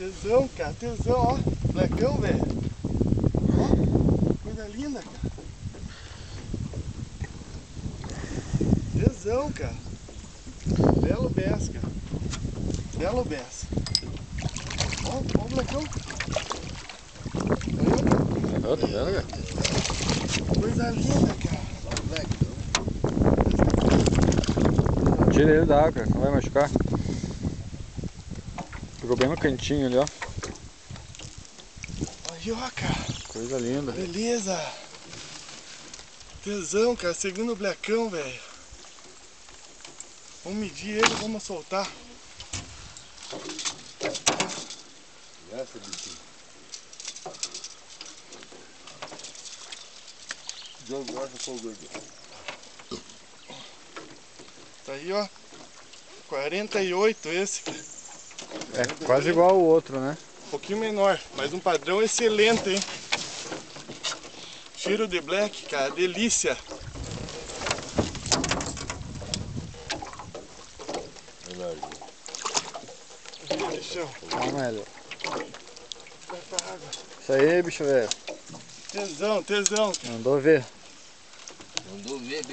Tesão, cara, tesão, ó. Blackão, velho. Ó, coisa linda, cara. Tesão, cara. Belo Bess, cara. Belo Bess. Ó, ó o Blackão. Ó, tá vendo, cara? Coisa linda, cara. Tira ele da água, não vai machucar. Ficou bem no cantinho ali, ó. Aí, ó, cara. Coisa linda. Beleza. Tesão, cara. Seguindo o Blackão, velho. Vamos medir ele, vamos soltar. Essa, bichinho. John gosta com o gordo. Tá aí, ó. 48 esse, cara. É quase igual ao outro, né? Um pouquinho menor, mas um padrão excelente, hein? Cheiro de black, cara, delícia. Bichão, Calma, velho. vai pra água. Isso aí, bicho velho. Tesão, tesão. Mandou ver. Mandou ver,